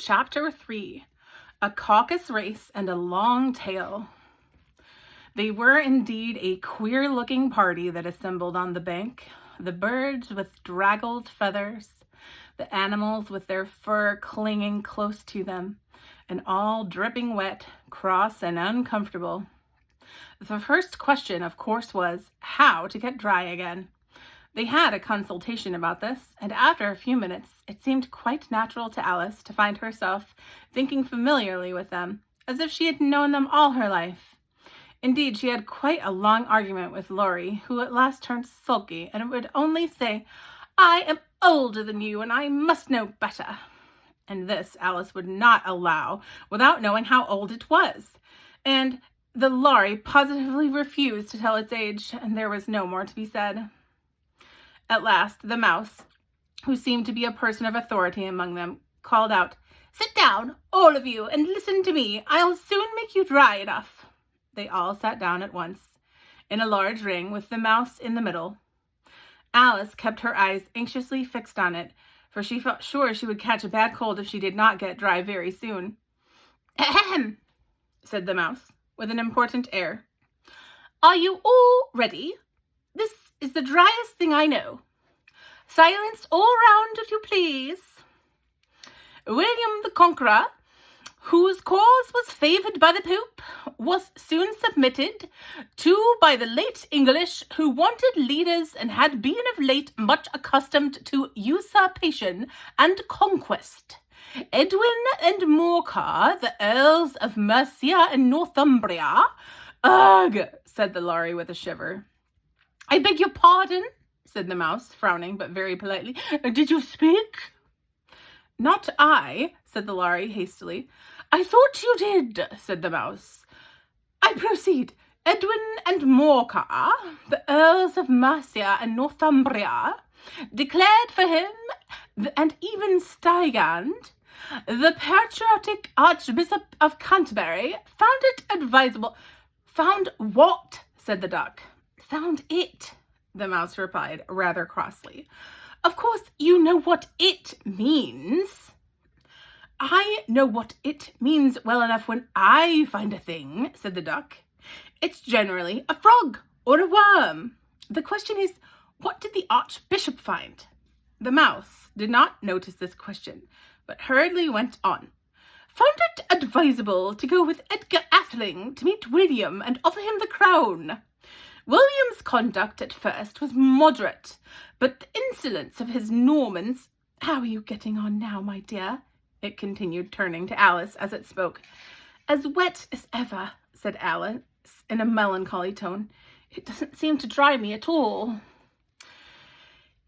Chapter 3, A Caucus Race and a Long Tail. They were indeed a queer-looking party that assembled on the bank. The birds with draggled feathers, the animals with their fur clinging close to them, and all dripping wet, cross, and uncomfortable. The first question, of course, was how to get dry again. They had a consultation about this, and after a few minutes, it seemed quite natural to Alice to find herself thinking familiarly with them, as if she had known them all her life. Indeed, she had quite a long argument with Laurie, who at last turned sulky, and would only say, "I am older than you, and I must know better." And this Alice would not allow without knowing how old it was. And the Laurie positively refused to tell its age, and there was no more to be said. At last, the mouse, who seemed to be a person of authority among them, called out, "Sit down, all of you, and listen to me. I'll soon make you dry enough." They all sat down at once, in a large ring with the mouse in the middle. Alice kept her eyes anxiously fixed on it, for she felt sure she would catch a bad cold if she did not get dry very soon. "Ahem," said the mouse, with an important air. "Are you all ready? This is the driest thing I know. Silence all round, if you please. William the Conqueror, whose cause was favoured by the Pope, was soon submitted to by the late English, who wanted leaders and had been of late much accustomed to usurpation and conquest. Edwin and Morcar, the Earls of Mercia and Northumbria." "Ugh," said the Laurie with a shiver. "I beg your pardon," said the mouse, frowning, but very politely. "Did you speak?" "Not I," said the Laurie hastily. "I thought you did," said the mouse. "I proceed. Edwin and Morcar, the Earls of Mercia and Northumbria, declared for him, and even Stigand, the patriotic Archbishop of Canterbury, found it advisable—" "Found what?" said the duck. "Found it," the mouse replied, rather crossly. "Of course, you know what it means." "I know what it means well enough when I find a thing," said the duck. "It's generally a frog or a worm. The question is, what did the Archbishop find?" The mouse did not notice this question, but hurriedly went on. "Found it advisable to go with Edgar Atheling to meet William and offer him the crown. William's conduct at first was moderate, but the insolence of his Normans— How are you getting on now, my dear?" it continued, turning to Alice as it spoke. "As wet as ever," said Alice in a melancholy tone. "It doesn't seem to dry me at all."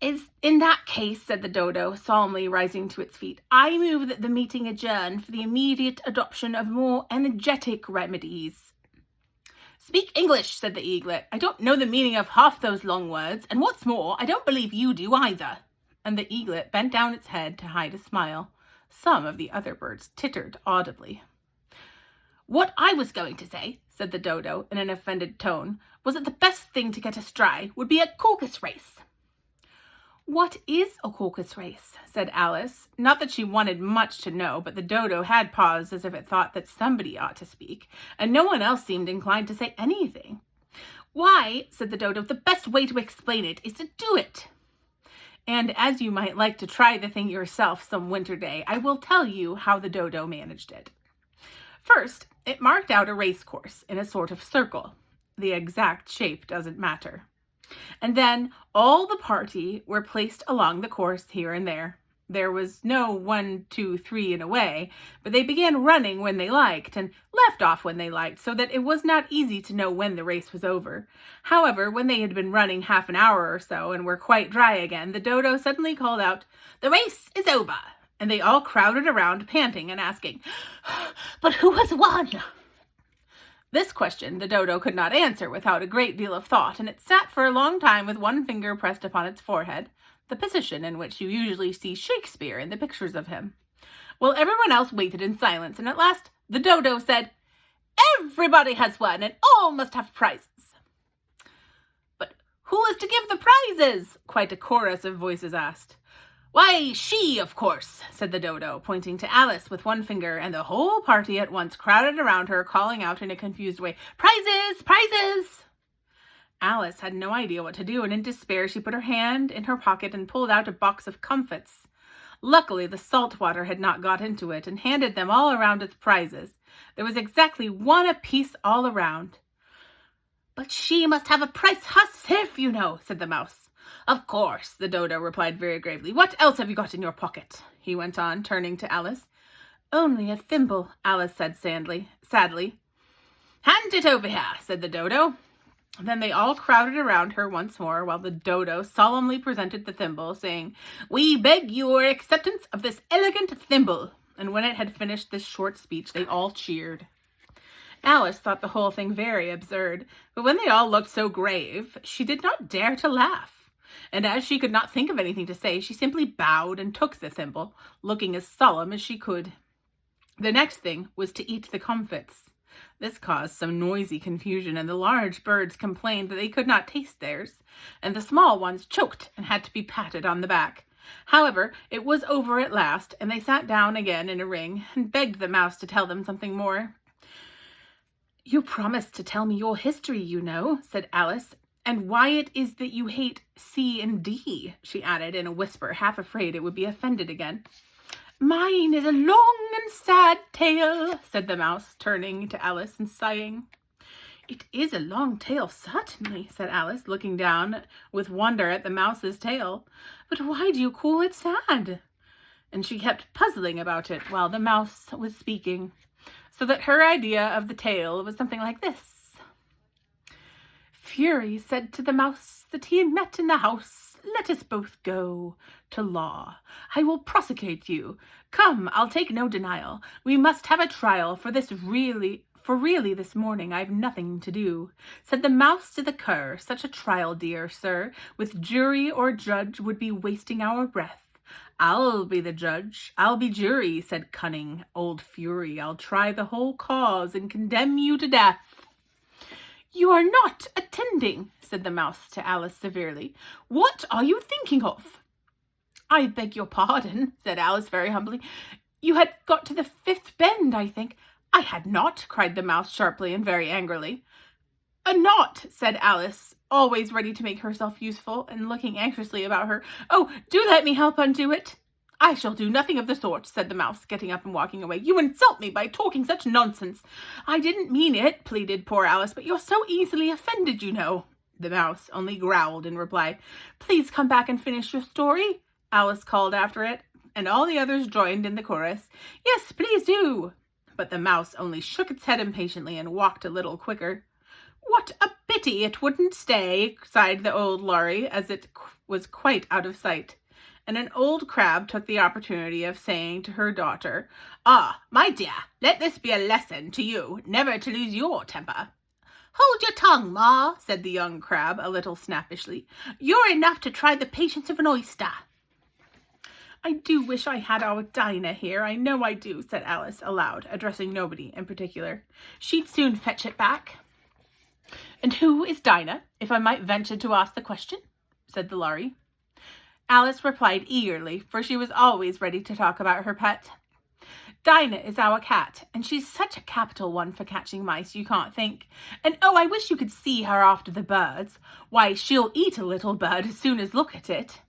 "In that case," said the dodo, solemnly rising to its feet, "I move that the meeting adjourn for the immediate adoption of more energetic remedies." "Speak English," said the eaglet. "I don't know the meaning of half those long words, and what's more, I don't believe you do either." And the eaglet bent down its head to hide a smile. Some of the other birds tittered audibly. "What I was going to say," said the dodo in an offended tone, "was that the best thing to get us dry would be a caucus race." "What is a caucus race?" said Alice. Not that she wanted much to know, but the dodo had paused as if it thought that somebody ought to speak, and no one else seemed inclined to say anything. "Why," said the dodo, "the best way to explain it is to do it. And as you might like to try the thing yourself some winter day, I will tell you how the dodo managed it. First, it marked out a race course in a sort of circle. The exact shape doesn't matter. And then all the party were placed along the course here and there. There was no 1, 2, 3 and away, but they began running when they liked and left off when they liked, so that it was not easy to know when the race was over. However, when they had been running half an hour or so and were quite dry again, the dodo suddenly called out, "The race is over!" And they all crowded around, panting and asking, "But who has won?" This question the dodo could not answer without a great deal of thought, and it sat for a long time with one finger pressed upon its forehead, the position in which you usually see Shakespeare in the pictures of him. Well, everyone else waited in silence, and at last the dodo said, "Everybody has won, and all must have prizes." "But who is to give the prizes?" quite a chorus of voices asked. Why, she, of course, said the dodo, pointing to Alice with one finger, and the whole party at once crowded around her, calling out in a confused way, "Prizes! Prizes!" Alice had no idea what to do, and in despair she put her hand in her pocket and pulled out a box of comfits. Luckily, the salt water had not got into it, and handed them all around as prizes. There was exactly one apiece all around. "But she must have a price herself, you know," said the mouse. "Of course," the dodo replied very gravely. "What else have you got in your pocket?" he went on, turning to Alice. "Only a thimble," Alice said sadly. "Hand it over here," said the dodo. Then they all crowded around her once more, while the dodo solemnly presented the thimble, saying, "We beg your acceptance of this elegant thimble." And when it had finished this short speech, they all cheered. Alice thought the whole thing very absurd, but when they all looked so grave, she did not dare to laugh. And as she could not think of anything to say, she simply bowed and took the thimble, looking as solemn as she could. The next thing was to eat the comfits. This caused some noisy confusion, and the large birds complained that they could not taste theirs, and the small ones choked and had to be patted on the back. However, it was over at last, and they sat down again in a ring and begged the mouse to tell them something more. "You promised to tell me your history, you know," said Alice, "and why it is that you hate C and D," she added in a whisper, half afraid it would be offended again. "Mine is a long and sad tale," said the mouse, turning to Alice and sighing. "It is a long tale, certainly," said Alice, looking down with wonder at the mouse's tail. "But why do you call it sad?" And she kept puzzling about it while the mouse was speaking, so that her idea of the tale was something like this. "Fury said to the mouse that he had met in the house, 'Let us both go to law. I will prosecute you. Come, I'll take no denial. We must have a trial, for really this morning I've nothing to do.' Said the mouse to the cur, 'Such a trial, dear sir, with jury or judge would be wasting our breath.' 'I'll be the judge, I'll be jury,' said cunning old Fury. 'I'll try the whole cause and condemn you to death.'" "You are not attending," said the mouse to Alice severely. "What are you thinking of?" "I beg your pardon," said Alice very humbly. "You had got to the fifth bend, I think." "I had not," cried the mouse sharply and very angrily. "Not," said Alice, always ready to make herself useful and looking anxiously about her. "Oh, do let me help undo it." "I shall do nothing of the sort," said the mouse, getting up and walking away. "You insult me by talking such nonsense." "I didn't mean it," pleaded poor Alice, "but you're so easily offended, you know." The mouse only growled in reply. "Please come back and finish your story," Alice called after it, and all the others joined in the chorus. "Yes, please do." But the mouse only shook its head impatiently and walked a little quicker. "What a pity it wouldn't stay," sighed the old Laurie, as it was quite out of sight. And an old crab took the opportunity of saying to her daughter, "Ah, my dear, let this be a lesson to you, never to lose your temper." "Hold your tongue, Ma," said the young crab a little snappishly. "You're enough to try the patience of an oyster." "I do wish I had our Dinah here, I know I do," said Alice aloud, addressing nobody in particular. "She'd soon fetch it back." "And who is Dinah, if I might venture to ask the question?" said the Laurie. Alice replied eagerly, for she was always ready to talk about her pet. "Dinah is our cat, and she's such a capital one for catching mice you can't think. And oh, I wish you could see her after the birds. Why, she'll eat a little bird as soon as look at it."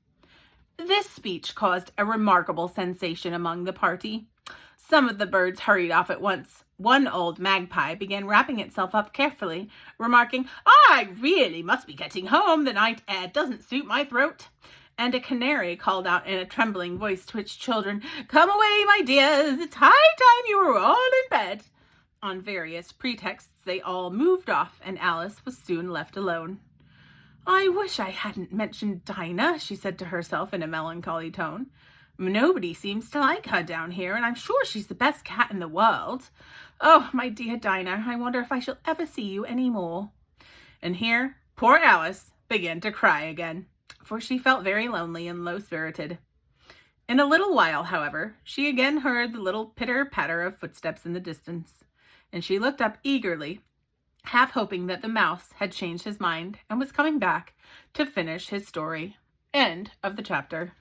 This speech caused a remarkable sensation among the party. Some of the birds hurried off at once. One old magpie began wrapping itself up carefully, remarking, "I really must be getting home. The night air doesn't suit my throat." And a canary called out in a trembling voice to its children, "Come away, my dears, it's high time you were all in bed." On various pretexts, they all moved off, and Alice was soon left alone. "I wish I hadn't mentioned Dinah," she said to herself in a melancholy tone. "Nobody seems to like her down here, and I'm sure she's the best cat in the world. Oh, my dear Dinah, I wonder if I shall ever see you any more." And here poor Alice began to cry again, for she felt very lonely and low-spirited. In a little while, however, she again heard the little pitter-patter of footsteps in the distance, and she looked up eagerly, half hoping that the mouse had changed his mind and was coming back to finish his story. End of the chapter.